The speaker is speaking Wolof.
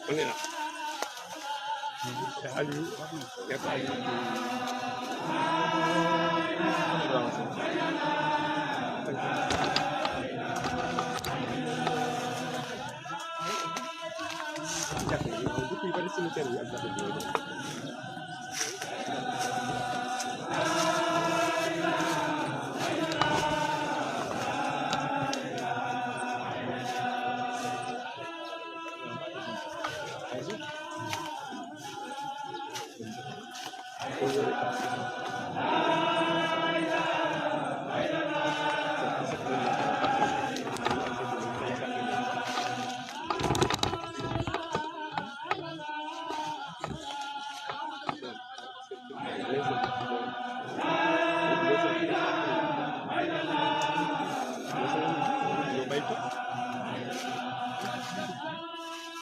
Ano na? Aliou ñett Aliou jàpp yi waaw dëkk yu bari cimetière yi ak jàpp yooyu